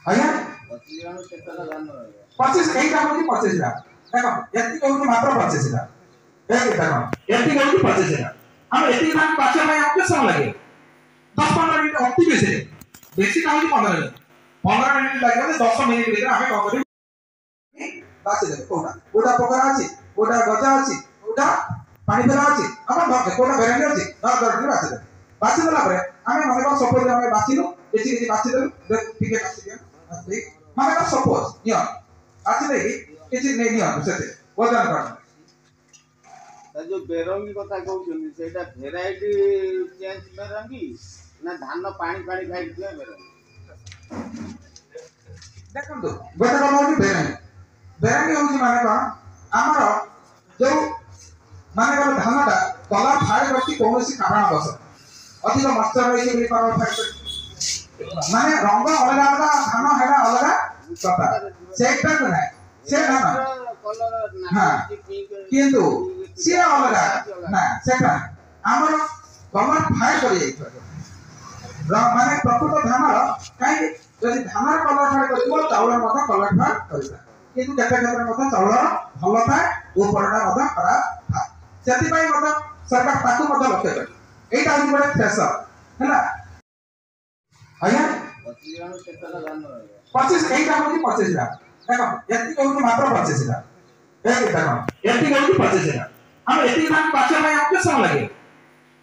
आज्ञा 25 कईटा होची 25 ला देखो एति होची मात्र 25 ला एक देखो एति होची 25 ला हम एति धान पाछे भाई आपके सम लगे 10-15 मिनिट अति बेसी का होची 15 मिनिट 15 मिनिट लगे 10 मिनिट भीतर हमें कौन करी बासे दे कोटा पोखरा अछि कोटा गजा अछि कोटा पानी फेरा अछि अपन भाग कोटा बेरंगे अछि ना दरटी बासे देला परे हमें माने को सपोज हमें बासिलो बेसी बासी देलु ठीक है बासी दिया ठीक माने को सपोज नियो आछि दे किछि नै नियो सेते वजन कर जो बेरंगी कथा कहउछन सेटा भेराइटी चेंज बेरंगी ना धान पानी पानी खाइ दिया बेरंगी देखो गोटे कम होची बेरंगी बेरंगी होची माने को हमर जो माने को धानटा कलर फाड़ करती कोनोसी कारण बस अधिक मच्छर रही के कलर फाड़ माने रंग अलग अलग धान हेडा अलग कथा सेटा को नै से धान हां किंतु से अलग ना सेटा हमर कलर फाड़ करी माने प्रकृत धान काई जदि धान कलर फाड़ करबो चाउल मथा कलर फाड़ करबा किंतु केते केते मथा चाउल भलो थाए ऊपरटा मथा खराब थाए सेति पई मथा सरकार ताकू मथा लक्ष्य करे एटा होई बडे थ्रेसर हैला आज्ञा 25 कईटा होची 25 ला देखो एति होची मात्र 25 ला एक देखो एति होची 25 ला हम एति धान पाछे भाई आपके सम लगे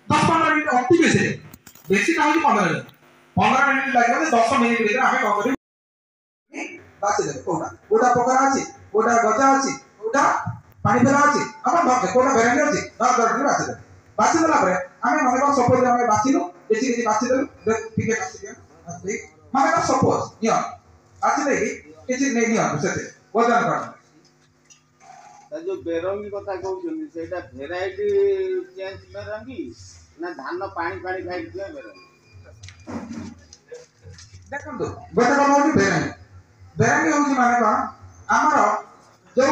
10-15 मिनिट अति बेसी का होची 15 मिनिट लगे 10 मिनिट भीतर हमें कौन करी बासे दे कोटा पोखरा अछि कोटा गजा अछि कोटा पानी फेरा अछि अपन भाग कोटा बेरंगे अछि ना दरटी बासे देला परे हमें माने को सपोज हमें बासिलो बेसी बासी देलु ठीक है बासी दिया ठीक माने को सपोज नियो आछि दे किछि नै नियो सेते वजन कर जो बेरंगी कथा कहउछन सेटा भेराइटी चेंज बेरंगी ना धान पानी पानी खाइ दिया बेरंगी देखो गोटे कम होची बेरंगी बेरंगी होची माने को हमर जो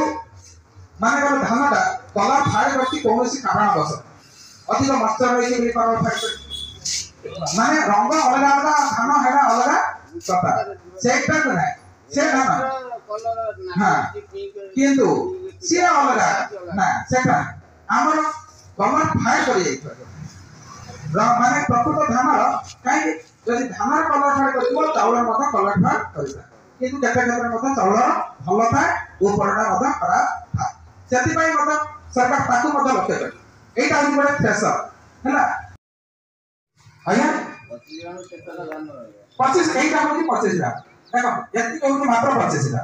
माने को धानटा कलर फाड़ करती कोनोसी कारण बस अधिक मच्छर रही के कलर फाड़ माने रंग अलग अलग धान हेडा अलग कथा सेटा को नै से धान हां किंतु से अलग ना सेटा हमर कलर फाड़ करी माने प्रकृत धान काई जदि धान कलर फाड़ करबो चाउल मथा कलर फाड़ करबा किंतु केते केते मथा चाउल भलो थाए ऊपरटा मथा खराब थाए सेति पई मथा सरकार ताकू मथा लक्ष्य करे एटा होई बडे थ्रेसर हैला आज्ञा 25 कईटा होची 25 ला देखो एति होची मात्र 25 ला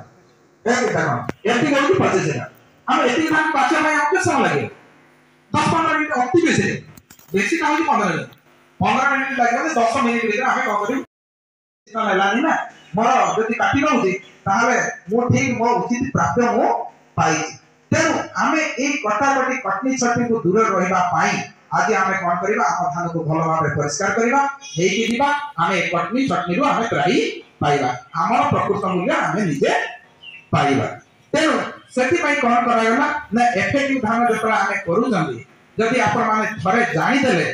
एक देखो एति होची 25 ला हम एति धान पाछे भाई आपके सम लगे 10-15 मिनिट अति बेसी का होची 15 मिनिट लगे 10 मिनिट भीतर हमें कौन करी इतना लानी ना मोर जति काटी नउची ताहाले मो ठीक मो उचित प्राप्त मो पाई तेनु हमें ए कटाकटी कटनी छटी को दूर रहिबा पाई आज हमें कोन करिबा हम धान को भलो भाबे परिष्कार करिबा हेकी दिबा हमें कटनी छटनी रो हमें त्राई पाइबा हमर प्रकृत मूल्य हमें निजे पाइबा तेनु सेति पई कोन करायला ना इफेक्टिव धान जतरा हमें करू जंदी जदि आपण माने थरे जानि देले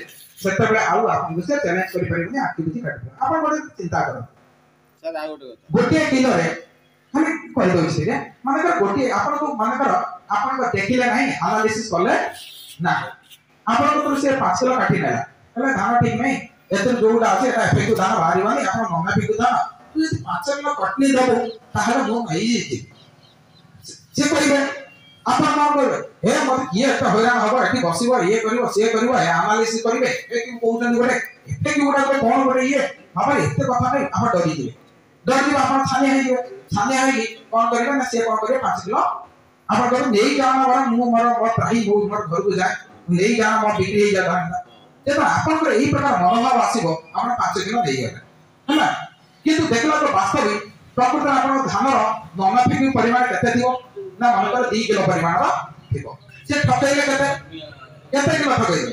सेते बेले आउ आपण से चैलेंज करि परिबनी एक्टिविटी काटबो आपण बडे चिंता करो सर आ गोटे किलो रे हमें कहि दो छै रे माने कर गोटे आपण को माने कर आपण को देखिले नाही एनालिसिस करले ना आपण को से 5 किलो काटी नेला हले धान ठीक नै एतर जोडा আছে এটা इफेक्टिव धान बाहरिबानी आपण नना पिकु धान तू यदि 5 किलो कटनी दबो ताहले मो नाही जेति से कहिबे आपण कोन करबे हे मत ये एटा हैरान हबो एठी बसिबो ये करिवो से करिवो हे एनालिसिस करिवे ए कि कोउजन गोटे इफेक्टिव गोटा कोन गोटे ये बाबा एते कथा नै आपण डरी दिबे डरी आपण छाने हे कोन करिबे ना से कोन करिवे 5 किलो आपण करो नेई जाना बरा मु मोर प्राई बहुत मोर घर को जाय नेई जाना मोर बिक्री हे जाता तेबा आपण को एई प्रकार मनोभाव आसीबो आपण 5 किलो देई गला हैला किंतु देखला तो वास्तविक प्रकृत आपण धानर ननाफिक परिमाण केते थिबो ना मन कर 2 किलो परिमाण थिबो से ठकैले केते किलो ठकैले